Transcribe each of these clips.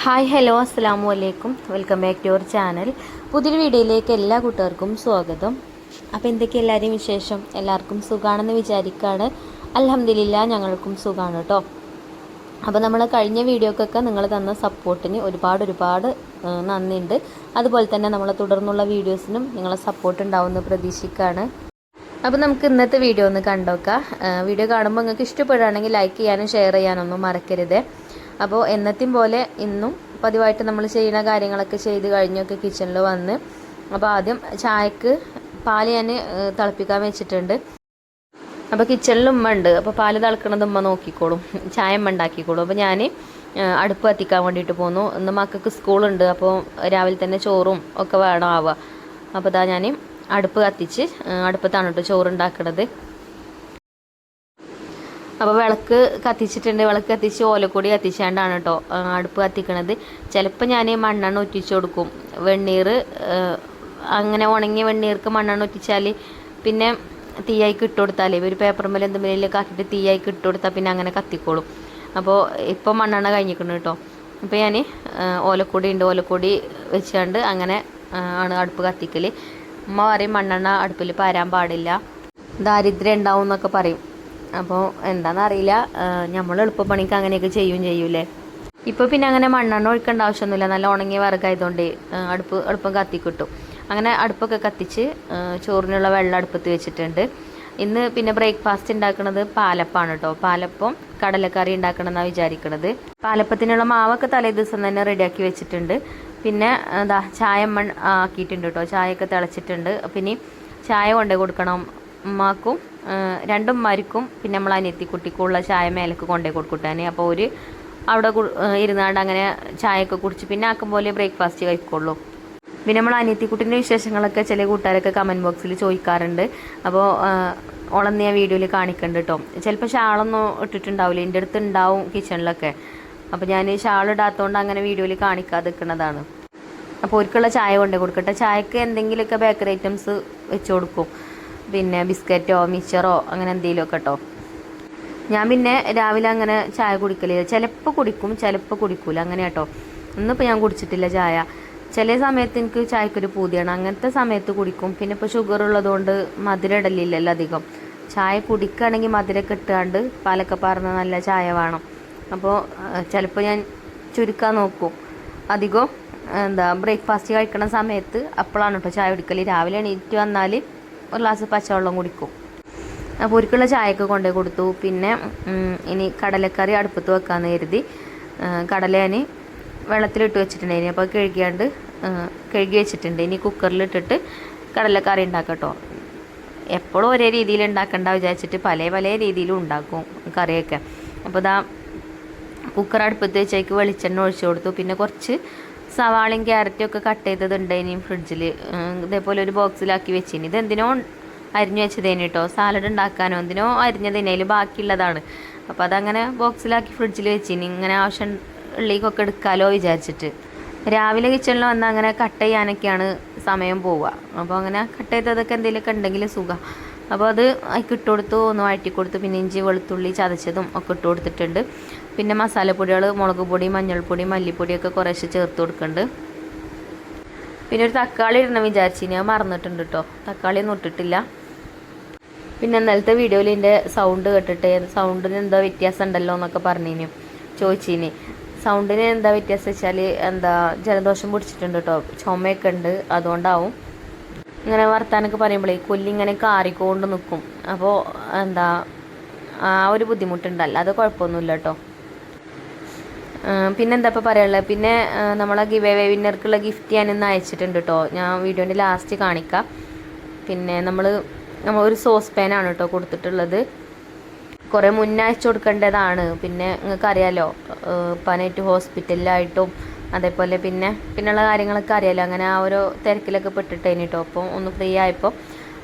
Hi hello അസ്സലാമു അലൈക്കും. Welcome back to your channel. പുതിയൊരു വീഡിയോയിലേക്ക് എല്ലാ കൂട്ടുകാർക്കും സ്വാഗതം. അപ്പോൾ എന്തൊക്കെ എല്ലാവരെയും വിശേഷം? എല്ലാവർക്കും സുഖമാണെന്ന് വിചാരിക്കുകയാണ്. അൽഹംദുലില്ലാ ഞങ്ങൾക്കും സുഖമാണ് കേട്ടോ. അപ്പോൾ നമ്മൾ കഴിഞ്ഞ വീഡിയോക്കൊക്കെ നിങ്ങൾ തന്ന സപ്പോർട്ടിന് ഒരുപാട് നന്ദിയുണ്ട്. അതുപോലെ തന്നെ നമ്മളെ തുടർന്നുള്ള വീഡിയോസിനും നിങ്ങളെ സപ്പോർട്ട് ഉണ്ടാവുമെന്ന് പ്രതീക്ഷിക്കുകയാണ്. അപ്പോൾ നമുക്ക് ഇന്നത്തെ വീഡിയോ ഒന്ന് കണ്ടോക്കാം. വീഡിയോ കാണുമ്പോൾ നിങ്ങൾക്ക് ഇഷ്ടപ്പെടുകയാണെങ്കിൽ ലൈക്ക് ചെയ്യാനും ഷെയർ ചെയ്യാനൊന്നും മറക്കരുത്. അപ്പോൾ എന്നത്തെയും പോലെ ഇന്നും പതിവായിട്ട് നമ്മൾ ചെയ്യുന്ന കാര്യങ്ങളൊക്കെ ചെയ്ത് കഴിഞ്ഞൊക്കെ കിച്ചണിൽ വന്ന് അപ്പോൾ ആദ്യം ചായക്ക് പാൽ ഞാൻ തിളപ്പിക്കാൻ വെച്ചിട്ടുണ്ട്. അപ്പോൾ കിച്ചണിൽ ഉമ്മ ഉണ്ട്. അപ്പോൾ പാൽ തിളക്കണത് ഉമ്മ നോക്കിക്കോളും, ചായ ഉമ്മ ഉണ്ടാക്കിക്കോളും. അപ്പോൾ ഞാൻ അടുപ്പ് കത്തിക്കാൻ വേണ്ടിയിട്ട് പോന്നു. ഇന്ന് മക്കൾക്ക് സ്കൂളുണ്ട്. അപ്പോൾ രാവിലെ തന്നെ ചോറും ഒക്കെ വേണം ആവുക. അപ്പോൾ ഇതാ ഞാൻ അടുപ്പ് കത്തിച്ച് അടുപ്പത്താണ് കേട്ടോ ചോറുണ്ടാക്കണത്. അപ്പോൾ വിളക്ക് കത്തിച്ചിട്ടുണ്ട്. വിളക്ക് കത്തിച്ച് ഓലക്കൊടി കത്തിച്ചാണ്ടാണ് കേട്ടോ അടുപ്പ് കത്തിക്കണത്. ചിലപ്പോൾ ഞാൻ മണ്ണെണ്ണ ഒറ്റിച്ച് കൊടുക്കും. വെണ്ണീർ അങ്ങനെ ഉണങ്ങിയ വെണ്ണീർക്ക് മണ്ണെണ്ണ ഒറ്റിച്ചാൽ പിന്നെ തീയായിക്ക് ഇട്ട് കൊടുത്താലേ ഒരു പേപ്പർ മേലെ എന്തെങ്കിലുമൊക്കെ ആക്കിയിട്ട് തീയായിക്ക് ഇട്ട് കൊടുത്താൽ പിന്നെ അങ്ങനെ കത്തിക്കോളും. അപ്പോൾ ഇപ്പോൾ മണ്ണെണ്ണ കഴിഞ്ഞിരിക്കുന്നു കേട്ടോ. അപ്പോൾ ഞാൻ ഓലക്കൊടി ഉണ്ട്, ഓലക്കൊടി വെച്ചുകൊണ്ട് അങ്ങനെ ആണ് അടുപ്പ് കത്തിക്കൽ. ഉമ്മ പറയും മണ്ണെണ്ണ അടുപ്പിൽ പാരാൻ പാടില്ല, ദാരിദ്ര്യം ഉണ്ടാവും എന്നൊക്കെ പറയും. അപ്പോൾ എന്താണെന്നറിയില്ല, നമ്മൾ എളുപ്പപ്പണിക്ക് അങ്ങനെയൊക്കെ ചെയ്യൂലേ. ഇപ്പോൾ പിന്നെ അങ്ങനെ മണ്ണെണ്ണ ഒഴിക്കേണ്ട ആവശ്യമൊന്നുമില്ല, നല്ല ഉണങ്ങിയ വിറകായതുകൊണ്ട് അടുപ്പ് എളുപ്പം കത്തിക്കിട്ടും. അങ്ങനെ അടുപ്പൊക്കെ കത്തിച്ച് ചോറിനുള്ള വെള്ളം അടുപ്പത്ത് വെച്ചിട്ടുണ്ട്. ഇന്ന് പിന്നെ ബ്രേക്ക്ഫാസ്റ്റ് ഉണ്ടാക്കുന്നത് പാലപ്പമാണ് കേട്ടോ. പാലപ്പം കടലക്കറി ഉണ്ടാക്കണമെന്നാണ് വിചാരിക്കുന്നത്. പാലപ്പത്തിനുള്ള മാവൊക്കെ തലേ ദിവസം തന്നെ റെഡിയാക്കി വെച്ചിട്ടുണ്ട്. പിന്നെ എന്താ ചായ ആക്കിയിട്ടുണ്ട് കേട്ടോ. ചായയൊക്കെ തിളച്ചിട്ടുണ്ട്. പിന്നെ ചായ കൊണ്ടേ കൊടുക്കണം ഉമ്മാക്കും രണ്ടുമ്മാർക്കും പിന്നെ നമ്മൾ അനിയത്തിക്കുട്ടിക്കുള്ള ചായ മേലേക്ക് കൊണ്ടേ കൊടുക്കൂട്ടാൻ. അപ്പോൾ ഒരു അവിടെ ഇരുന്നാണ്ട് അങ്ങനെ ചായയൊക്കെ കുടിച്ച് പിന്നെ ആക്കും പോലെ ബ്രേക്ക്ഫാസ്റ്റ് കഴിക്കുള്ളൂ. പിന്നെ നമ്മൾ അനിയത്തിക്കുട്ടിൻ്റെ വിശേഷങ്ങളൊക്കെ ചില കൂട്ടുകാരൊക്കെ കമൻറ്റ് ബോക്സിൽ ചോദിക്കാറുണ്ട്. അപ്പോൾ ഓളന്ന് ഞാൻ വീഡിയോയിൽ കാണിക്കുന്നുണ്ട് കേട്ടോ. ചിലപ്പോൾ ഷാളൊന്നും ഇട്ടിട്ടുണ്ടാവില്ല, എൻ്റെ അടുത്ത് ഉണ്ടാവും കിച്ചണിലൊക്കെ. അപ്പോൾ ഞാൻ ഷാൾ ഇടാത്തതുകൊണ്ട് അങ്ങനെ വീഡിയോയിൽ കാണിക്കാതെ നിൽക്കുന്നതാണ്. അപ്പോൾ ഒരിക്കുള്ള ചായ കൊണ്ടേ കൊടുക്കട്ടെ. ചായക്ക് എന്തെങ്കിലുമൊക്കെ ബേക്കറി ഐറ്റംസ് വെച്ച് കൊടുക്കും, പിന്നെ ബിസ്ക്കറ്റോ മിച്ചറോ അങ്ങനെ എന്തെങ്കിലുമൊക്കെ കേട്ടോ. ഞാൻ പിന്നെ രാവിലെ അങ്ങനെ ചായ കുടിക്കലില്ല. ചിലപ്പോൾ കുടിക്കും, ചിലപ്പോൾ കുടിക്കൂല, അങ്ങനെ കേട്ടോ. ഇന്നിപ്പോൾ ഞാൻ കുടിച്ചിട്ടില്ല ചായ. ചില സമയത്ത് എനിക്ക് ചായക്കൊരു പൂതിയാണ്, അങ്ങനത്തെ സമയത്ത് കുടിക്കും. പിന്നെ ഇപ്പോൾ ഷുഗർ ഉള്ളതുകൊണ്ട് മധുരം ഇടലില്ലല്ലോ അധികം. ചായ കുടിക്കുകയാണെങ്കിൽ മധുരമൊക്കെ ഇട്ടാണ്ട് പാലൊക്കെ പറഞ്ഞ നല്ല ചായ വേണം. അപ്പോൾ ചിലപ്പോൾ ഞാൻ ചുരുക്കാൻ നോക്കും. അധികം ബ്രേക്ക്ഫാസ്റ്റ് കഴിക്കണ സമയത്ത് അപ്പോഴാണ് കേട്ടോ ചായ കുടിക്കൽ. രാവിലെ എണീറ്റ് വന്നാൽ ഒരു ഗ്ലാസ് പച്ചവെള്ളം കുടിക്കും. അപ്പോൾ ഒരിക്കലുള്ള ചായയൊക്കെ കൊണ്ടേ കൊടുത്തു. പിന്നെ ഇനി കടലക്കറി അടുപ്പത്ത് വെക്കാമെന്ന് കരുതി കടല ഞാൻ വെള്ളത്തിലിട്ട് വെച്ചിട്ടുണ്ടായിനി. അപ്പോൾ കഴുകി വെച്ചിട്ടുണ്ട്. ഇനി കുക്കറിലിട്ടിട്ട് കടലക്കറി ഉണ്ടാക്കാം കേട്ടോ. എപ്പോഴും ഒരേ രീതിയിൽ ഉണ്ടാക്കണ്ട വിചാരിച്ചിട്ട് പല രീതിയിലും ഉണ്ടാക്കും കറിയൊക്കെ. അപ്പോൾ ഇതാ കുക്കർ അടുപ്പത്ത് വെച്ചേക്ക് വെളിച്ചെണ്ണ ഒഴിച്ചു കൊടുത്തു. പിന്നെ കുറച്ച് സവാളയും ക്യാരറ്റും ഒക്കെ കട്ട് ചെയ്തതുണ്ട് ഇനിയും ഫ്രിഡ്ജിൽ ഇതേപോലെ ഒരു ബോക്സിലാക്കി വെച്ചിനി. ഇതെന്തിനോ അരിഞ്ഞു വെച്ചതേനി കേട്ടോ, സാലഡ് ഉണ്ടാക്കാനോ എന്തിനോ അരിഞ്ഞതേനി, അതിൽ ബാക്കിയുള്ളതാണ്. അപ്പോൾ അതങ്ങനെ ബോക്സിലാക്കി ഫ്രിഡ്ജിൽ വെച്ചിനി, ഇങ്ങനെ ആവശ്യം ഉള്ളിലേക്കൊക്കെ എടുക്കാമല്ലോ വിചാരിച്ചിട്ട്. രാവിലെ കിച്ചണിൽ വന്നാൽ അങ്ങനെ കട്ട് ചെയ്യാനൊക്കെയാണ് സമയം പോവുക. അപ്പോൾ അങ്ങനെ കട്ട് ചെയ്തതൊക്കെ എന്തെങ്കിലുമൊക്കെ ഉണ്ടെങ്കിൽ സുഖം. അപ്പോൾ അത് അതിക്ക് ഇട്ട് കൊടുത്തു, ഒന്ന് വഴറ്റി കൊടുത്തു. പിന്നെ ഇഞ്ചി വെളുത്തുള്ളി ചതച്ചതും ഒക്കെ ഇട്ട് കൊടുത്തിട്ടുണ്ട്. പിന്നെ മസാലപ്പൊടികൾ മുളക് പൊടി മഞ്ഞൾപ്പൊടി മല്ലിപ്പൊടിയൊക്കെ കുറേശ്ശെ ചേർത്ത് കൊടുക്കുന്നുണ്ട്. പിന്നെ ഒരു തക്കാളി ഇടണം വിചാരിച്ചിനി, ഞാൻ മറന്നിട്ടുണ്ട് കേട്ടോ. തക്കാളി ഒന്നും ഇട്ടിട്ടില്ല. പിന്നെ ഇന്നലത്തെ വീഡിയോയിൽ എൻ്റെ സൗണ്ട് കേട്ടിട്ട് സൗണ്ടിന് എന്താ വ്യത്യാസം ഉണ്ടല്ലോ എന്നൊക്കെ പറഞ്ഞിനി, ചോദിച്ചിനി. സൗണ്ടിന് എന്താ വ്യത്യാസം വെച്ചാൽ ജലദോഷം പിടിച്ചിട്ടുണ്ട് കേട്ടോ, ചുമയൊക്കെ ഉണ്ട്, അതുകൊണ്ടാവും. ഇങ്ങനെ വർത്താനൊക്കെ പറയുമ്പോഴേ കൊല്ലിങ്ങനെ കാറിക്കൊണ്ട് നിൽക്കും. അപ്പോൾ ആ ഒരു ബുദ്ധിമുട്ടുണ്ടല്ലോ, അത് കുഴപ്പമൊന്നുമില്ല കേട്ടോ. പിന്നെ എന്താ ഇപ്പോൾ പറയാനുള്ളത്, പിന്നെ നമ്മളെ ഗിവ് അവേ വിന്നർക്കുള്ള ഗിഫ്റ്റ് ഞാനിന്ന് അയച്ചിട്ടുണ്ട് കേട്ടോ. ഞാൻ വീഡിയോൻ്റെ ലാസ്റ്റ് കാണിക്കാം. പിന്നെ നമ്മൾ ഒരു സോസ് പാനാണ് കേട്ടോ കൊടുത്തിട്ടുള്ളത്. കുറേ മുന്നേ അയച്ചു കൊടുക്കേണ്ടതാണ്. പിന്നെ നിങ്ങൾക്ക് അറിയാമല്ലോ, പനായിട്ട് ഹോസ്പിറ്റലിലായിട്ടും അതേപോലെ പിന്നെയുള്ള കാര്യങ്ങളൊക്കെ അറിയാമല്ലോ. അങ്ങനെ ആ ഒരു തിരക്കിലൊക്കെ പെട്ടിട്ടേനി കേട്ടോ. അപ്പോൾ ഒന്ന് ഫ്രീ ആയപ്പോൾ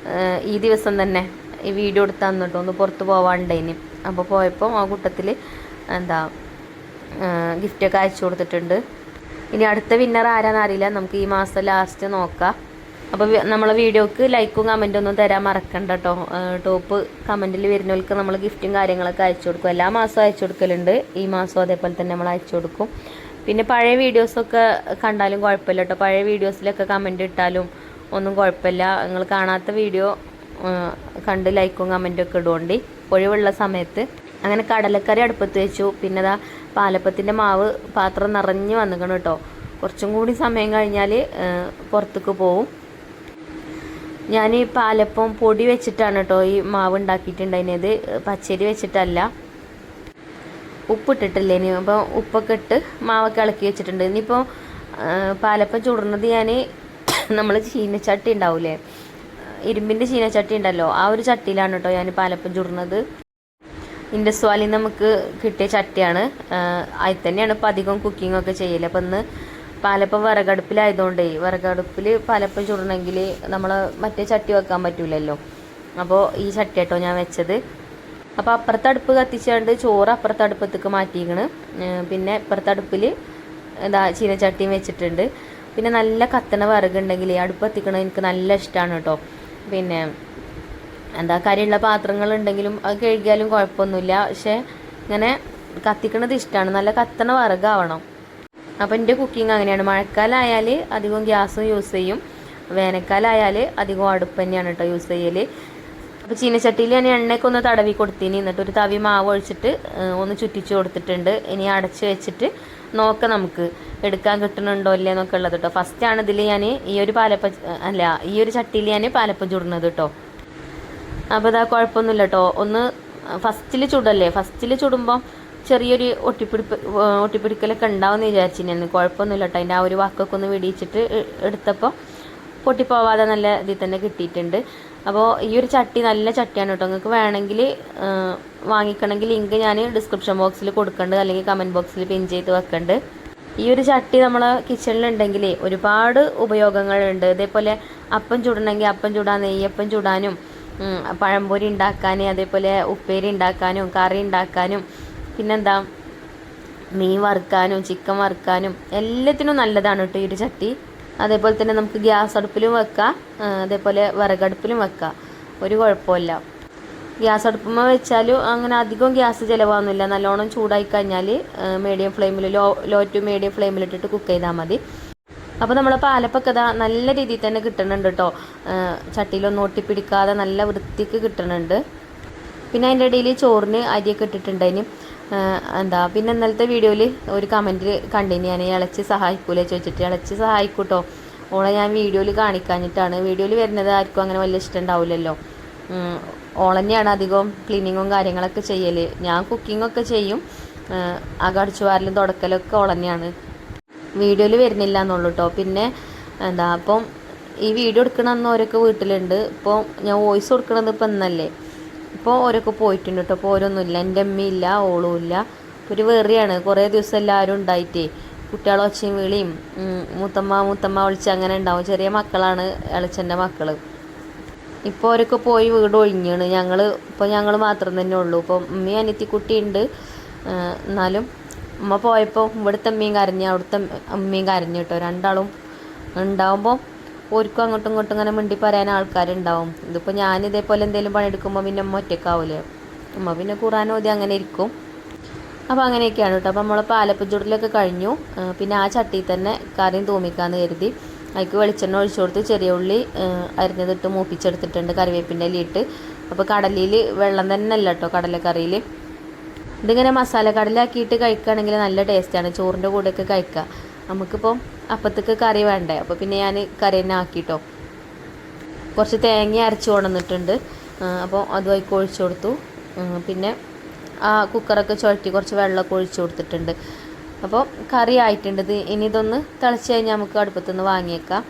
ഈ ദിവസം തന്നെ ഈ വീഡിയോ എടുത്ത് തന്നിട്ടോ, ഒന്ന് പുറത്ത് പോവാണ്ടേനി. അപ്പോൾ പോയപ്പോൾ ആ കൂട്ടത്തിൽ ഗിഫ്റ്റൊക്കെ അയച്ചു കൊടുത്തിട്ടുണ്ട്. ഇനി അടുത്ത വിന്നർ ആരാന്ന് അറിയില്ല, നമുക്ക് ഈ മാസം ലാസ്റ്റ് നോക്കാം. അപ്പോൾ നമ്മളെ വീഡിയോക്ക് ലൈക്കും കമൻറ്റും ഒന്നും തരാൻ മറക്കണ്ട കേട്ടോ. ടോപ്പ് കമൻറ്റിൽ വരുന്നവർക്ക് നമ്മൾ ഗിഫ്റ്റും കാര്യങ്ങളൊക്കെ അയച്ചു കൊടുക്കും. എല്ലാ മാസവും അയച്ചു കൊടുക്കലുണ്ട്, ഈ മാസം അതേപോലെ തന്നെ നമ്മൾ അയച്ചു കൊടുക്കും. പിന്നെ പഴയ വീഡിയോസൊക്കെ കണ്ടാലും കുഴപ്പമില്ല കേട്ടോ. പഴയ വീഡിയോസിലൊക്കെ കമൻറ്റ് ഇട്ടാലും ഒന്നും കുഴപ്പമില്ല. നിങ്ങൾ കാണാത്ത വീഡിയോ കണ്ട് ലൈക്കും കമൻറ്റും ഒക്കെ ഇടുകൊണ്ട് ഒഴിവുള്ള സമയത്ത്. അങ്ങനെ കടലക്കറി അടുപ്പത്ത് വെച്ചു. പിന്നെ ഇതാ പാലപ്പത്തിൻ്റെ മാവ് പാത്രം നിറഞ്ഞ് വന്നിക്കണം കേട്ടോ. കുറച്ചും കൂടി സമയം കഴിഞ്ഞാൽ പുറത്തേക്ക് പോവും. ഞാൻ ഈ പാലപ്പം പൊടി വെച്ചിട്ടാണ് കേട്ടോ ഈ മാവ് ഉണ്ടാക്കിയിട്ടുണ്ടായിരുന്നത്, പച്ചരി വെച്ചിട്ടല്ല. ഉപ്പിട്ടിട്ടില്ലേ ഇനി, അപ്പോൾ ഉപ്പൊക്കെ ഇട്ട് മാവൊക്കെ ഇളക്കി വെച്ചിട്ടുണ്ട്. ഇനിയിപ്പോൾ പാലപ്പം ചുടുന്നത് ഞാൻ നമ്മൾ ചീനച്ചട്ടി ഉണ്ടാവില്ലേ, ഇരുമ്പിൻ്റെ ചീനച്ചട്ടി ഉണ്ടല്ലോ, ആ ഒരു ചട്ടിയിലാണ് കേട്ടോ ഞാൻ പാലപ്പം ചുടുന്നത്. ഇൻഡസ്വാലിൽ നിന്ന് നമുക്ക് കിട്ടിയ ചട്ടിയാണ്. അതിൽ തന്നെയാണ് ഇപ്പോൾ അധികം കുക്കിങ്ങൊക്കെ ചെയ്യല്. അപ്പം ഇന്ന് പാലപ്പം വിറകടുപ്പിലായതുകൊണ്ടേ, വിറകടുപ്പിൽ പാലപ്പം ചുടണമെങ്കിൽ നമ്മൾ മറ്റേ ചട്ടി വെക്കാൻ പറ്റില്ലല്ലോ. അപ്പോൾ ഈ ചട്ടി കേട്ടോ ഞാൻ വെച്ചത്. അപ്പോൾ അപ്പുറത്തെ അടുപ്പ് കത്തിച്ചുകൊണ്ട് ചോറ് അപ്പുറത്തെ അടുപ്പത്തേക്ക് മാറ്റിയിരിക്കണ്. പിന്നെ ഇപ്പുറത്തെ അടുപ്പിൽ എന്താ ചീനച്ചട്ടിയും വെച്ചിട്ടുണ്ട്. പിന്നെ നല്ല കത്തണ വിറകുണ്ടെങ്കിൽ അടുപ്പ് കത്തിക്കണത് എനിക്ക് നല്ല ഇഷ്ടമാണ് കേട്ടോ. പിന്നെ എന്താ കരിയുള്ള പാത്രങ്ങളുണ്ടെങ്കിലും അത് കഴുകിയാലും കുഴപ്പമൊന്നുമില്ല. പക്ഷേ ഇങ്ങനെ കത്തിക്കണത് ഇഷ്ടമാണ്, നല്ല കത്തണ വിറകാവണം. അപ്പോൾ എൻ്റെ കുക്കിംഗ് അങ്ങനെയാണ്. മഴക്കാലമായാൽ അധികം ഗ്യാസും യൂസ് ചെയ്യും, വേനൽക്കാലമായാൽ അധികം അടുപ്പ് തന്നെയാണ് കേട്ടോ യൂസ് ചെയ്യൽ. അപ്പോൾ ചീനച്ചട്ടിയിൽ ഞാൻ എണ്ണയൊക്കെ ഒന്ന് തടവി കൊടുത്തിന്. എന്നിട്ട് ഒരു തവി മാവ് ഒഴിച്ചിട്ട് ഒന്ന് ചുറ്റിച്ച് കൊടുത്തിട്ടുണ്ട്. ഇനി അടച്ച് വെച്ചിട്ട് നോക്കാം നമുക്ക് എടുക്കാൻ കിട്ടുന്നുണ്ടോ ഇല്ലേ എന്നൊക്കെ ഉള്ളത് കേട്ടോ. ഫസ്റ്റാണ് ഇതിൽ ഞാൻ ഈ ഒരു ചട്ടിയിൽ ഞാൻ പാലപ്പം ചുടുന്നത് കേട്ടോ. അപ്പോൾ ഇതാ കുഴപ്പമൊന്നുമില്ല കേട്ടോ. ഒന്ന് ഫസ്റ്റിൽ ചുടല്ലേ, ഫസ്റ്റിൽ ചുടുമ്പോൾ ചെറിയൊരു ഒട്ടിപ്പിടിക്കലൊക്കെ ഉണ്ടാവുമെന്ന് വിചാരിച്ചിരുന്നു. കുഴപ്പമൊന്നുമില്ല കേട്ടോ. അതിൻ്റെ ആ ഒരു വാക്കൊക്കെ ഒന്ന് വെടിയിച്ചിട്ട് എടുത്തപ്പോൾ പൊട്ടിപ്പോവാതെ നല്ല ഇതിൽ തന്നെ കിട്ടിയിട്ടുണ്ട്. അപ്പോൾ ഈ ഒരു ചട്ടി നല്ല ചട്ടിയാണ് കേട്ടോ. നിങ്ങൾക്ക് വേണമെങ്കിൽ വാങ്ങിക്കണമെങ്കിൽ ലിങ്ക് ഞാൻ ഡിസ്ക്രിപ്ഷൻ ബോക്സിൽ കൊടുക്കുന്നുണ്ട്, അല്ലെങ്കിൽ കമൻറ്റ് ബോക്സിൽ പിൻ ചെയ്ത് വെക്കുന്നുണ്ട്. ഈ ഒരു ചട്ടി നമ്മൾ കിച്ചണിലുണ്ടെങ്കിൽ ഒരുപാട് ഉപയോഗങ്ങളുണ്ട്. ഇതേപോലെ അപ്പം ചുടണമെങ്കിൽ അപ്പം ചുടാൻ, നെയ്യപ്പം ചുടാനും, പഴംപൊരി ഉണ്ടാക്കാൻ, അതേപോലെ ഉപ്പേരി ഉണ്ടാക്കാനും, കറി ഉണ്ടാക്കാനും, പിന്നെന്താ മീൻ വറുക്കാനും ചിക്കൻ വറുക്കാനും എല്ലാത്തിനും നല്ലതാണ് കേട്ടോ ഈ ഒരു ചട്ടി. അതേപോലെ തന്നെ നമുക്ക് ഗ്യാസ് അടുപ്പിലും വെക്കാം, അതേപോലെ വിറകടുപ്പിലും വെക്കാം, ഒരു കുഴപ്പമില്ല. ഗ്യാസ് അടുപ്പുമ്പോൾ വെച്ചാലും അങ്ങനെ അധികം ഗ്യാസ് ചിലവാകുന്നില്ല. നല്ലോണം ചൂടായി കഴിഞ്ഞാൽ മീഡിയം ഫ്ലെയിമിൽ ലോ ടു മീഡിയം ഫ്ലെയിമിലിട്ടിട്ട് കുക്ക് ചെയ്താൽ മതി. അപ്പോൾ നമ്മളെ പാലപ്പൊക്കെ ഇതാ നല്ല രീതിയിൽ തന്നെ കിട്ടുന്നുണ്ട് കേട്ടോ. ചട്ടിയിലൊന്നും ഒട്ടിപ്പിടിക്കാതെ നല്ല വൃത്തിക്ക് കിട്ടുന്നുണ്ട്. പിന്നെ അതിൻ്റെ ഇടയിൽ ചോറിന് അരിയൊക്കെ ഇട്ടിട്ടുണ്ടതിന് പിന്നെ ഇന്നലത്തെ വീഡിയോയിൽ ഒരു കമൻറ്റ് കണ്ടിന്, ഞാൻ ഇളച്ച് സഹായിക്കൂലേ ചോദിച്ചിട്ട്. ഇളച്ച് സഹായിക്കൂട്ടോ, ഓളെ ഞാൻ വീഡിയോയിൽ കാണിക്കാഞ്ഞിട്ടാണ്. വീഡിയോയിൽ വരുന്നത് ആർക്കും അങ്ങനെ വലിയ ഇഷ്ടം ഉണ്ടാവില്ലല്ലോ. ഓളന്നെയാണ് അധികം ക്ലീനിങ്ങും കാര്യങ്ങളൊക്കെ ചെയ്യൽ. ഞാൻ കുക്കിങ്ങൊക്കെ ചെയ്യും, അകടിച്ചു വാരലും തുടക്കലൊക്കെ ഓളന്നെയാണ്. വീഡിയോയിൽ വരുന്നില്ല എന്നുള്ളൂ കേട്ടോ. പിന്നെ അപ്പം ഈ വീഡിയോ എടുക്കണമെന്ന് ഓരോക്കെ വീട്ടിലുണ്ട്. ഇപ്പോൾ ഞാൻ വോയിസ് കൊടുക്കണത് ഇപ്പം ഇന്നല്ലേ, ഇപ്പോൾ ഓരോക്കെ പോയിട്ടുണ്ട് കേട്ടോ. അപ്പോൾ ഓരോന്നുമില്ല, എൻ്റെ അമ്മയില്ല, ഓളും ഇല്ല. ഒരു വെറിയാണ്, കുറേ ദിവസം എല്ലാവരും ഉണ്ടായിട്ടേ. കുട്ടികളെ ഒച്ചയും വിളിയും മൂത്തമ്മ വിളിച്ച് അങ്ങനെ ഉണ്ടാവും. ചെറിയ മക്കളാണ് ഇളച്ചൻ്റെ മക്കൾ. ഇപ്പോൾ ഓരോക്കെ പോയി വീട് ഒഴിഞ്ഞാണ്. ഞങ്ങൾ മാത്രം തന്നെ ഉള്ളൂ. ഇപ്പോൾ ഉമ്മയും അനിയത്തിക്കുട്ടിയുണ്ട്. എന്നാലും ഉമ്മ പോയപ്പോൾ ഇവിടുത്തെ അമ്മയും കരഞ്ഞ് അവിടുത്തെ അമ്മയും കരഞ്ഞു കേട്ടോ. രണ്ടാളും ഉണ്ടാവുമ്പോൾ ഓർക്കും അങ്ങോട്ടും ഇങ്ങോട്ടും ഇങ്ങനെ മിണ്ടി പറയാൻ ആൾക്കാരുണ്ടാവും. ഇതിപ്പോൾ ഞാൻ ഇതേപോലെ എന്തെങ്കിലും പണിയെടുക്കുമ്പോൾ പിന്നെ അമ്മ ഒറ്റക്കാവില്ലേ, അമ്മ പിന്നെ ഖുർആൻ ഓതി അങ്ങനെ ഇരിക്കും. അപ്പോൾ അങ്ങനെയൊക്കെയാണ് കേട്ടോ. അപ്പോൾ നമ്മളെ പാലപ്പം ചുടലൊക്കെ കഴിഞ്ഞു. പിന്നെ ആ ചട്ടിയിൽ തന്നെ കറിയും തൂമിക്കാമെന്ന് കരുതി അതിക്ക് വെളിച്ചെണ്ണ ഒഴിച്ചു കൊടുത്ത് ചെറിയ ഉള്ളി അരിഞ്ഞതിട്ട് മൂപ്പിച്ചെടുത്തിട്ടുണ്ട്, കറിവേപ്പിൻ്റെ ഇലയിട്ട്. അപ്പോൾ കടലയിൽ വെള്ളം തന്നെ അല്ല കേട്ടോ കടലക്കറിയിൽ. ഇതിങ്ങനെ മസാല കടലാക്കിയിട്ട് കഴിക്കുകയാണെങ്കിൽ നല്ല ടേസ്റ്റാണ്, ചോറിൻ്റെ കൂടെയൊക്കെ കഴിക്കുക. നമുക്കിപ്പോൾ അപ്പത്തേക്ക് കറി വേണ്ടേ, അപ്പോൾ പിന്നെ ഞാൻ കറി തന്നെ ആക്കിയിട്ടോ. കുറച്ച് തേങ്ങ അരച്ച് കൊണ്ടുവന്നിട്ടുണ്ട്, അപ്പോൾ അതുമായി ഒഴിച്ചു കൊടുത്തു. പിന്നെ ആ കുക്കറൊക്കെ ചുഴറ്റി കുറച്ച് വെള്ളമൊക്കെ ഒഴിച്ചു കൊടുത്തിട്ടുണ്ട്. അപ്പോൾ കറി ആയിട്ടുണ്ട്. ഇനി ഇതൊന്ന് തിളച്ച് കഴിഞ്ഞാൽ നമുക്ക് അടുപ്പത്തുനിന്ന് വാങ്ങിയേക്കാം.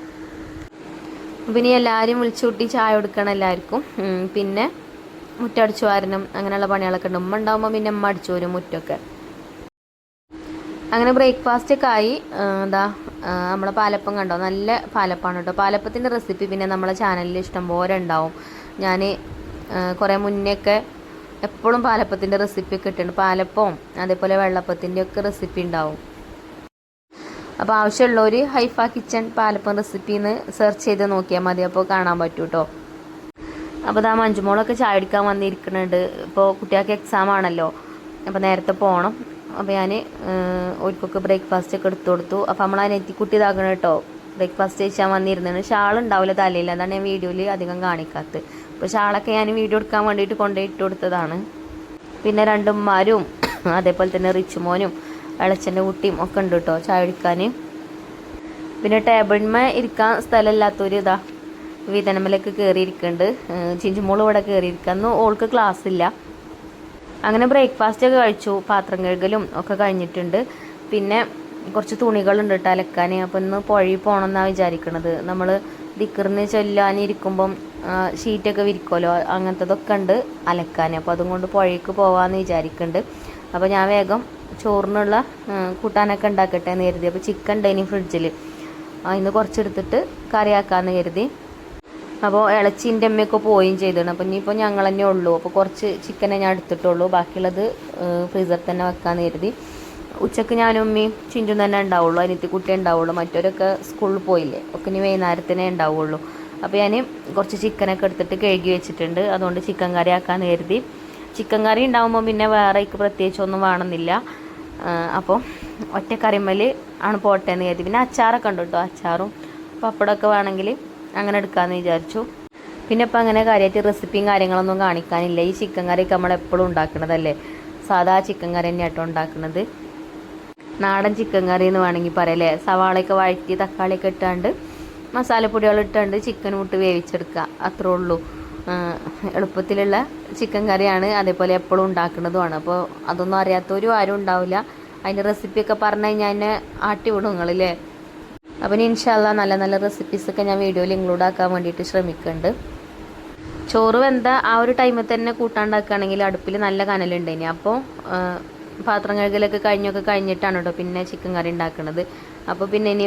പിന്നെ എല്ലാവരും വിളിച്ചു കൂട്ടി ചായ കൊടുക്കണം എല്ലാവർക്കും. പിന്നെ മുറ്റടിച്ചു വാരണം, അങ്ങനെയുള്ള പണികളൊക്കെ ഉണ്ട്. ഉമ്മ ഉണ്ടാകുമ്പോൾ പിന്നെ ഉമ്മ അടിച്ചു വരും മുറ്റമൊക്കെ. അങ്ങനെ ബ്രേക്ക്ഫാസ്റ്റൊക്കെ ആയി. നമ്മളെ പാലപ്പം കണ്ടോ, നല്ല പാലപ്പമാണ് കേട്ടോ. പാലപ്പത്തിൻ്റെ റെസിപ്പി പിന്നെ നമ്മളെ ചാനലിൽ ഇഷ്ടംപോലെ ഉണ്ടാവും. ഞാൻ കുറേ മുന്നേയൊക്കെ എപ്പോഴും പാലപ്പത്തിൻ്റെ റെസിപ്പി ഒക്കെ ഇട്ടുണ്ട്. പാലപ്പവും അതേപോലെ വെള്ളപ്പത്തിൻ്റെ ഒക്കെ റെസിപ്പി ഉണ്ടാവും. അപ്പോൾ ആവശ്യമുള്ളവർ ഹൈഫ കിച്ചൺ പാലപ്പം റെസിപ്പിന്ന് സെർച്ച് ചെയ്ത് നോക്കിയാൽ മതി, അപ്പോൾ കാണാൻ പറ്റും കേട്ടോ. അപ്പോൾ ഇതാ മഞ്ജുമോളൊക്കെ ചായ എടുക്കാൻ വന്നിരിക്കുന്നുണ്ട്. ഇപ്പോൾ കുട്ടികൾക്ക് എക്സാം ആണല്ലോ, അപ്പോൾ നേരത്തെ പോകണം. അപ്പോൾ ഞാൻ ഓർക്കൊക്കെ ബ്രേക്ക്ഫാസ്റ്റ് ഒക്കെ എടുത്തു കൊടുത്തു. അപ്പോൾ നമ്മൾ അനിയത്തിക്കുട്ടി ഇതാക്കണം കേട്ടോ, ബ്രേക്ക്ഫാസ്റ്റ് കഴിച്ചാൽ വന്നിരുന്നത്. ഷാളുണ്ടാവില്ല തലയിൽ, അതാണ് ഞാൻ വീഡിയോയിൽ അധികം കാണിക്കാത്തത്. അപ്പോൾ ഷാളൊക്കെ ഞാൻ വീഡിയോ എടുക്കാൻ വേണ്ടിയിട്ട് കൊണ്ടുപോയി ഇട്ട് കൊടുത്തതാണ്. പിന്നെ രണ്ടുമ്മാരും അതേപോലെ തന്നെ റിച്ചുമോനും ഇളച്ചൻ്റെ കുട്ടിയും ഒക്കെ ഉണ്ട് കേട്ടോ ചായ കുടിക്കാൻ. പിന്നെ ടേബിളിന്മേ ഇരിക്കാൻ സ്ഥലമില്ലാത്തൊരു ഇതാ വീതനമ്മലൊക്കെ കയറിയിരിക്കുന്നുണ്ട്. ചിഞ്ചുമോൾ ഇവിടെ കയറിയിരിക്കുക. അന്ന് ഓൾക്ക് ക്ലാസ് ഇല്ല. അങ്ങനെ ബ്രേക്ക്ഫാസ്റ്റ് ഒക്കെ കഴിച്ചു. പാത്രം കഴുകലും ഒക്കെ കഴിഞ്ഞിട്ടുണ്ട്. പിന്നെ കുറച്ച് തുണികളുണ്ട് കേട്ടോ അലക്കാൻ. അപ്പോൾ ഇന്ന് പുഴയിൽ പോകണമെന്നാണ് വിചാരിക്കണത്. നമ്മൾ ദിക്കറിന് ചൊല്ലാനിരിക്കുമ്പം ഷീറ്റൊക്കെ വിരിക്കുമല്ലോ, അങ്ങനത്തതൊക്കെ ഉണ്ട് അലക്കാൻ. അപ്പോൾ അതും കൊണ്ട് പുഴയ്ക്ക് പോകാമെന്ന് വിചാരിക്കുന്നുണ്ട്. അപ്പോൾ ഞാൻ വേഗം ചോറിനുള്ള കൂട്ടാനൊക്കെ ഉണ്ടാക്കട്ടെ എന്ന് കരുതി. അപ്പോൾ ചിക്കൻ ഉണ്ടായിനി ഫ്രിഡ്ജിൽ, ഇന്ന് കുറച്ചെടുത്തിട്ട് കറിയാക്കാമെന്ന് കരുതി. അപ്പോൾ ഇളച്ചിൻ്റെ അമ്മയൊക്കെ പോവുകയും ചെയ്തിട്ടുണ്ട്. അപ്പോൾ ഇനിയിപ്പോൾ ഞങ്ങൾ തന്നെ ഉള്ളൂ. അപ്പോൾ കുറച്ച് ചിക്കനെ ഞാൻ എടുത്തിട്ടുള്ളൂ, ബാക്കിയുള്ളത് ഫ്രീസറിൽ തന്നെ വെക്കാമെന്ന് കരുതി. ഉച്ചക്ക് ഞാനും ഉമ്മയും ചിഞ്ചും തന്നെ ഉണ്ടാവുള്ളൂ, അനിയത്തി കുട്ടി ഉണ്ടാവുള്ളൂ. മറ്റവരൊക്കെ സ്കൂളിൽ പോയില്ലേ, ഒക്കെ ഇനി വൈകുന്നേരത്തിനേ ഉണ്ടാവുള്ളൂ. അപ്പോൾ ഞാൻ കുറച്ച് ചിക്കനൊക്കെ എടുത്തിട്ട് കഴുകി വെച്ചിട്ടുണ്ട്. അതുകൊണ്ട് ചിക്കൻ കറി ആക്കാമെന്ന് കരുതി. ചിക്കൻ കറി ഉണ്ടാകുമ്പോൾ പിന്നെ വേറെ പ്രത്യേകിച്ചൊന്നും വേണമെന്നില്ല. അപ്പോൾ ഒറ്റ കറിമേൽ ആണ് പോട്ടെ എന്ന് കരുതി. പിന്നെ അച്ചാറൊക്കെ ഉണ്ട് കേട്ടോ, അച്ചാറും പപ്പടമൊക്കെ വേണമെങ്കിൽ അങ്ങനെ എടുക്കാമെന്ന് വിചാരിച്ചു. പിന്നെ ഇപ്പം അങ്ങനെ കാര്യമായിട്ട് റെസിപ്പിയും കാര്യങ്ങളൊന്നും കാണിക്കാനില്ല. ഈ ചിക്കൻ കറിയൊക്കെ നമ്മളെപ്പോഴും ഉണ്ടാക്കുന്നതല്ലേ, സാധാ ചിക്കൻ കറി തന്നെയാട്ടോ ഉണ്ടാക്കുന്നത്. നാടൻ ചിക്കൻ കറി എന്ന് വേണമെങ്കിൽ പറയല്ലേ. സവാളയൊക്കെ വഴറ്റി തക്കാളിയൊക്കെ ഇട്ടാണ്ട് മസാലപ്പൊടികൾ ഇട്ടാണ്ട് ചിക്കൻ ഇട്ട് വേവിച്ചെടുക്കുക, അത്രേ ഉള്ളൂ. എളുപ്പത്തിലുള്ള ചിക്കൻ കറിയാണ്, അതേപോലെ എപ്പോഴും ഉണ്ടാക്കുന്നതുമാണ്. അപ്പോൾ അതൊന്നും അറിയാത്തവരും ആരും ഉണ്ടാവില്ല. അതിൻ്റെ റെസിപ്പിയൊക്കെ പറഞ്ഞു കഴിഞ്ഞാൽ എന്നെ ആട്ടി വിടും നിങ്ങളില്ലേ. അപ്പം ഇനി ഇൻഷാ അല്ലാ നല്ല നല്ല റെസിപ്പീസൊക്കെ ഞാൻ വീഡിയോയിൽ ഇൻക്ലൂഡ് ആക്കാൻ വേണ്ടിയിട്ട് ശ്രമിക്കുന്നുണ്ട്. ചോറ് വെന്ത ആ ഒരു ടൈമിൽ തന്നെ കൂട്ടാണ്ടാക്കുകയാണെങ്കിൽ അടുപ്പിൽ നല്ല കനലുണ്ട്. ഇനി അപ്പോൾ പാത്രം കഴുകലൊക്കെ കഴിഞ്ഞിട്ടാണ് കേട്ടോ പിന്നെ ചിക്കൻ കറി ഉണ്ടാക്കുന്നത്. അപ്പോൾ പിന്നെ ഇനി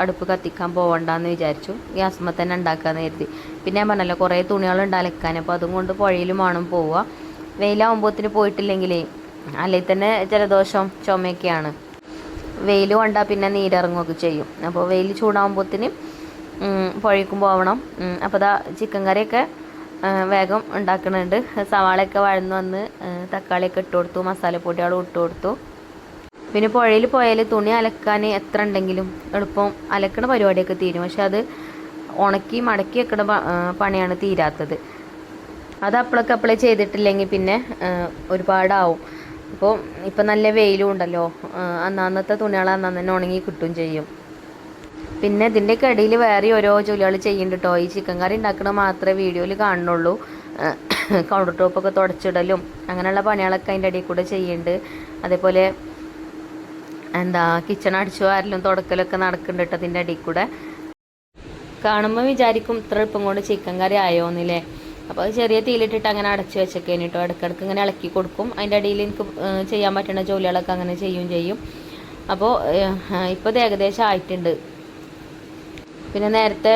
അടുപ്പ് കത്തിക്കാൻ പോകണ്ടെന്ന് വിചാരിച്ചു, ഗ്യാസുമ്മ തന്നെ ഉണ്ടാക്കാമെന്ന് കരുതി. പിന്നെ ഞാൻ പറഞ്ഞല്ലോ കുറേ തുണികളുണ്ട് അലക്കാൻ. അപ്പോൾ അതും കൊണ്ട് പുഴയിലും വേണം പോവുക. വെയിലാവുമ്പോഴത്തിന് പോയിട്ടില്ലെങ്കിലേ അല്ലെങ്കിൽ തന്നെ ജലദോഷം ചുമയൊക്കെയാണ്. വെയിൽ കൊണ്ടാൽ പിന്നെ നീരിറങ്ങുകയൊക്കെ ചെയ്യും. അപ്പോൾ വെയിൽ ചൂടാകുമ്പോഴത്തിന് പുഴയ്ക്കും പോകണം. അപ്പോൾ ഇതാ ചിക്കൻ കറിയൊക്കെ വേഗം ഉണ്ടാക്കുന്നുണ്ട്. സവാളയൊക്കെ വഴന്ന് വന്ന് തക്കാളിയൊക്കെ ഇട്ട് കൊടുത്തു, മസാലപ്പൊടികളും ഇട്ട് കൊടുത്തു. പിന്നെ പുഴയിൽ പോയാൽ തുണി അലക്കാൻ എത്ര ഉണ്ടെങ്കിലും എളുപ്പം അലക്കണ പരിപാടിയൊക്കെ തീരും. പക്ഷെ അത് ഉണക്കി മടക്കി വെക്കണ പണിയാണ് തീരാത്തത്. അത് അപ്പോഴേ ചെയ്തിട്ടില്ലെങ്കിൽ പിന്നെ ഒരുപാടാവും. അപ്പോൾ ഇപ്പം നല്ല വെയിലും ഉണ്ടല്ലോ, അന്നത്തെ തുണികൾ അന്നു തന്നെ ഉണങ്ങി കിട്ടുകയും ചെയ്യും. പിന്നെ ഇതിൻ്റെയൊക്കെ ഇടയിൽ വേറെ ഓരോ ജോലികൾ ചെയ്യുന്നുണ്ട് കേട്ടോ. ഈ ചിക്കൻ കറി ഉണ്ടാക്കണ മാത്രമേ വീഡിയോയിൽ കാണുന്നുള്ളൂ. കൗണ്ടർ ടോപ്പൊക്കെ തുടച്ചിടലും അങ്ങനെയുള്ള പണികളൊക്കെ അതിൻ്റെ ഇടയിൽ കൂടെ ചെയ്യുന്നുണ്ട്. അതേപോലെ കിച്ചൺ അടിച്ചു വാരലും തുടക്കലൊക്കെ നടക്കുന്നുണ്ട് കേട്ടോ അതിൻ്റെ ഇടയിൽ കൂടെ. കാണുമ്പോൾ വിചാരിക്കും ഇത്ര എളുപ്പം കൊണ്ട് ചിക്കൻ കറി ആയോന്നില്ലേ. അപ്പോൾ അത് ചെറിയ തീയിലിട്ടിട്ട് അങ്ങനെ അടച്ചു വെച്ചൊക്കെയാണ് കേട്ടോ. ഇടയ്ക്കിടയ്ക്ക് ഇങ്ങനെ ഇളക്കി കൊടുക്കും. അതിൻ്റെ ഇടയിൽ എനിക്ക് ചെയ്യാൻ പറ്റുന്ന ജോലികളൊക്കെ അങ്ങനെ ചെയ്യും. അപ്പോൾ ഇപ്പോൾ ഇത് ഏകദേശം ആയിട്ടുണ്ട്. പിന്നെ നേരത്തെ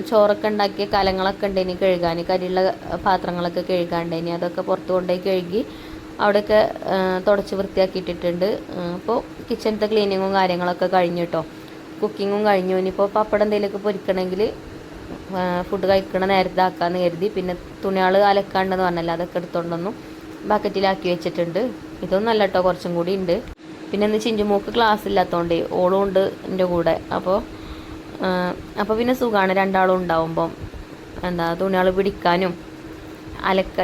ചോറൊക്കെ ഉണ്ടാക്കിയ കലങ്ങളൊക്കെ ഉണ്ടേനി കഴുകാൻ, കരിയുള്ള പാത്രങ്ങളൊക്കെ കഴുകാണ്ടേനി. അതൊക്കെ പുറത്ത് കൊണ്ടുപോയി കഴുകി അവിടെയൊക്കെ തുടച്ച് വൃത്തിയാക്കിയിട്ടിട്ടുണ്ട്. അപ്പോൾ കിച്ചണത്തെ ക്ലീനിങ്ങും കാര്യങ്ങളൊക്കെ കഴിഞ്ഞു കേട്ടോ. കുക്കിങ്ങും കഴിഞ്ഞു. ഇനിയിപ്പോൾ പപ്പടം എന്തെങ്കിലുമൊക്കെ പൊരിക്കണമെങ്കിൽ ഫുഡ് കഴിക്കണ നേരത്തെ ആക്കാമെന്ന് കരുതി. പിന്നെ തുണികൾ അലക്കാണ്ടെന്ന് പറഞ്ഞല്ലോ, അതൊക്കെ എടുത്തുകൊണ്ടൊന്നും ബക്കറ്റിലാക്കി വെച്ചിട്ടുണ്ട്. ഇതൊന്നും അല്ല കേട്ടോ, കുറച്ചും കൂടി ഉണ്ട്. പിന്നെ ഇന്ന് ചിഞ്ചുമോക്ക് ക്ലാസ് ഇല്ലാത്തതുകൊണ്ട് ഓളും ഉണ്ട് എൻ്റെ കൂടെ. അപ്പോൾ പിന്നെ സുഖമാണ് രണ്ടാളും ഉണ്ടാവുമ്പം. തുണികൾ പിടിക്കാനും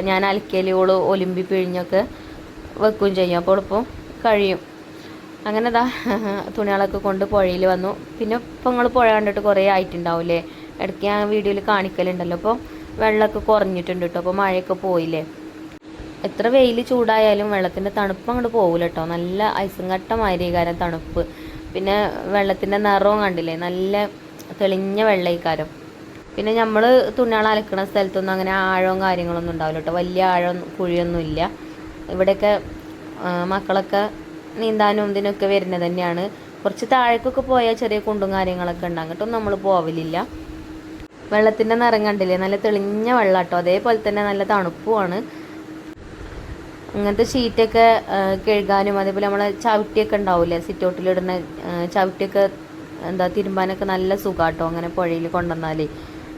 ഞാൻ അലക്കിയാൽ ഓള് ഒലിമ്പി പിഴിഞ്ഞൊക്കെ വെക്കുകയും ചെയ്യും. അപ്പോൾ ഇപ്പം കഴിയും. അങ്ങനെ തുണികളൊക്കെ കൊണ്ട് പുഴയിൽ വന്നു. പിന്നെ ഇപ്പം നിങ്ങൾ പുഴ കണ്ടിട്ട് കുറേ ആയിട്ടുണ്ടാവില്ലേ, ഇടയ്ക്ക് ഞാൻ വീഡിയോയിൽ കാണിക്കലുണ്ടല്ലോ. അപ്പോൾ വെള്ളമൊക്കെ കുറഞ്ഞിട്ടുണ്ട് കേട്ടോ. അപ്പോൾ മഴയൊക്കെ പോയില്ലേ. എത്ര വെയിൽ ചൂടായാലും വെള്ളത്തിൻ്റെ തണുപ്പ് അങ്ങോട്ട് പോകില്ല കേട്ടോ. നല്ല ഐസും കട്ടമായിരിക്കാരം തണുപ്പ്. പിന്നെ വെള്ളത്തിൻ്റെ നിറവും കണ്ടില്ലേ, നല്ല തെളിഞ്ഞ വെള്ളയിക്കാരം. പിന്നെ നമ്മൾ തുണികൾ അലക്കണ സ്ഥലത്തൊന്നും അങ്ങനെ ആഴവും കാര്യങ്ങളൊന്നും ഉണ്ടാവില്ല കേട്ടോ. വലിയ ആഴം കുഴിയൊന്നും ഇല്ല. ഇവിടെയൊക്കെ മക്കളൊക്കെ നീന്താനും ഇതിനൊക്കെ വരുന്നത് തന്നെയാണ്. കുറച്ച് താഴേക്കൊക്കെ പോയാൽ ചെറിയ കുണ്ടും കാര്യങ്ങളൊക്കെ ഉണ്ട്, അങ്ങോട്ടൊന്നും നമ്മൾ പോവലില്ല. വെള്ളത്തിൻ്റെ നിറം കണ്ടില്ലേ, നല്ല തെളിഞ്ഞ വെള്ളം കേട്ടോ. അതേപോലെ തന്നെ നല്ല തണുപ്പുമാണ്. അങ്ങനത്തെ ഷീറ്റൊക്കെ കഴുകാനും അതേപോലെ നമ്മളെ ചവിട്ടിയൊക്കെ ഉണ്ടാവില്ലേ, സിറ്റൗട്ടിലിടുന്ന ചവിട്ടിയൊക്കെ തിരുമ്പാനൊക്കെ നല്ല സുഖാട്ടോ അങ്ങനെ പുഴയിൽ കൊണ്ടുവന്നാൽ.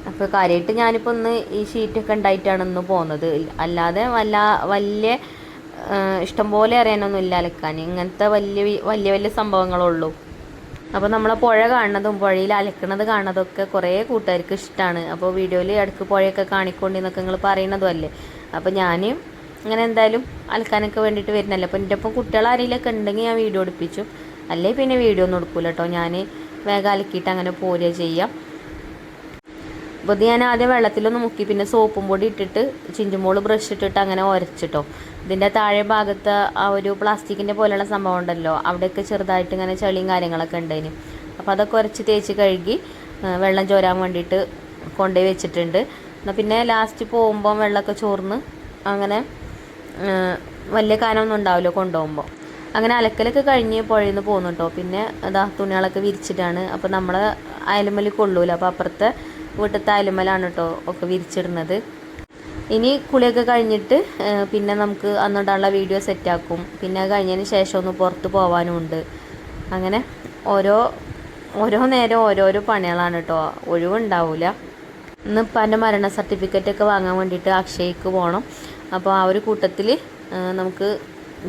അപ്പോൾ കാര്യമായിട്ട് ഞാനിപ്പോൾ ഒന്ന് ഈ ഷീറ്റൊക്കെ ഉണ്ടായിട്ടാണ് ഇന്ന് പോകുന്നത്. അല്ലാതെ വലിയ ഇഷ്ടംപോലെ അറിയാനൊന്നുമില്ല അലക്കാൻ. ഇങ്ങനത്തെ വലിയ വലിയ വലിയ സംഭവങ്ങളുള്ളൂ. അപ്പോൾ നമ്മളെ പുഴ കാണുന്നതും പുഴയിൽ അലക്കണത് കാണുന്നതൊക്കെ കുറേ കൂട്ടുകാർക്ക് ഇഷ്ടമാണ്. അപ്പോൾ വീഡിയോയിൽ ഇടയ്ക്ക് പുഴയൊക്കെ കാണിക്കൊണ്ടെന്നൊക്കെ നിങ്ങൾ പറയണതും അല്ലേ. അപ്പോൾ ഞാൻ അങ്ങനെ എന്തായാലും അലക്കാനൊക്കെ വേണ്ടിയിട്ട് വരുന്നല്ലേ. അപ്പോൾ എൻ്റെ ഒപ്പം കുട്ടികൾ ആരെങ്കിലുമൊക്കെ ഉണ്ടെങ്കിൽ ഞാൻ വീഡിയോ എടുപ്പിച്ചു, അല്ലേ പിന്നെ വീഡിയോ ഒന്നും എടുക്കില്ല കേട്ടോ. ഞാൻ വേഗം അലക്കിയിട്ട് അങ്ങനെ പോരുക ചെയ്യാം. അപ്പോൾ ഇത് ഞാൻ ആദ്യം വെള്ളത്തിലൊന്ന് മുക്കി പിന്നെ സോപ്പും പൊടി ഇട്ടിട്ട് ചിഞ്ചുമോള് ബ്രഷ് ഇട്ടിട്ട് അങ്ങനെ ഉരച്ചിട്ടോ. ഇതിൻ്റെ താഴെ ഭാഗത്ത് ആ ഒരു പ്ലാസ്റ്റിക്കിൻ്റെ പോലെയുള്ള സംഭവം ഉണ്ടല്ലോ, അവിടെയൊക്കെ ചെറുതായിട്ട് ഇങ്ങനെ ചെളിയും കാര്യങ്ങളൊക്കെ ഉണ്ടായിന്. അപ്പോൾ അതൊക്കെ ഉരച്ച് തേച്ച് കഴുകി വെള്ളം ചോരാൻ വേണ്ടിയിട്ട് കൊണ്ടുപോയി വെച്ചിട്ടുണ്ട്. എന്നാൽ പിന്നെ ലാസ്റ്റ് പോകുമ്പോൾ വെള്ളമൊക്കെ ചോർന്ന് അങ്ങനെ വലിയ കാനമൊന്നും ഉണ്ടാവില്ല കൊണ്ടുപോകുമ്പോൾ. അങ്ങനെ അലക്കലൊക്കെ കഴിഞ്ഞ് പുഴയിൽ നിന്ന് പോകുന്നു കേട്ടോ. പിന്നെ അതാ തുണികളൊക്കെ വിരിച്ചിട്ടാണ്. അപ്പോൾ നമ്മളെ അയലുമല് കൊള്ളൂല, അപ്പോൾ അപ്പുറത്തെ വീട്ടിലത്തെ അയലുമലാണ് കേട്ടോ ഒക്കെ വിരിച്ചിടുന്നത്. ഇനി കുളിയൊക്കെ കഴിഞ്ഞിട്ട് പിന്നെ നമുക്ക് അന്നിടാനുള്ള വീഡിയോ സെറ്റാക്കും. പിന്നെ കഴിഞ്ഞതിന് ശേഷം ഒന്ന് പുറത്ത് പോകാനും ഉണ്ട്. അങ്ങനെ ഓരോ നേരം ഓരോരോ പണികളാണ് കേട്ടോ, ഒഴിവുണ്ടാവില്ല. ഇന്ന് ഇപ്പം മരണ സർട്ടിഫിക്കറ്റൊക്കെ വാങ്ങാൻ വേണ്ടിയിട്ട് അക്ഷയക്ക് പോകണം. അപ്പോൾ ആ ഒരു കൂട്ടത്തിൽ നമുക്ക്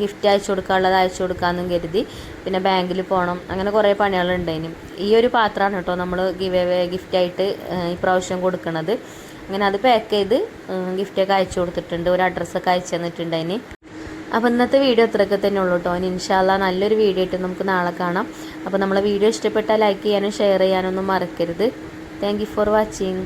ഗിഫ്റ്റ് അയച്ചു കൊടുക്കാനുള്ളത് അയച്ചു കൊടുക്കാമെന്നും കരുതി. പിന്നെ ബാങ്കിൽ പോകണം, അങ്ങനെ കുറേ പണികളുണ്ടായിന്. ഈ ഒരു പാത്രമാണ് കേട്ടോ നമ്മൾ ഗിഫ്റ്റായിട്ട് ഇപ്രാവശ്യം കൊടുക്കുന്നത്. അങ്ങനെ അത് പാക്ക് ചെയ്ത് ഗിഫ്റ്റൊക്കെ അയച്ചു കൊടുത്തിട്ടുണ്ട്, ഒരു അഡ്രസ്സൊക്കെ അയച്ചു തന്നിട്ടുണ്ടായിന്. അപ്പോൾ ഇന്നത്തെ വീഡിയോ ഇത്രയൊക്കെ തന്നെ ഉള്ളൂ കേട്ടോ. ഇനി ഇൻഷാ അല്ലാ നല്ലൊരു വീഡിയോ ആയിട്ട് നമുക്ക് നാളെ കാണാം. അപ്പോൾ നമ്മളെ വീഡിയോ ഇഷ്ടപ്പെട്ടാൽ ലൈക്ക് ചെയ്യാനും ഷെയർ ചെയ്യാനൊന്നും മറക്കരുത്. Thank you for watching.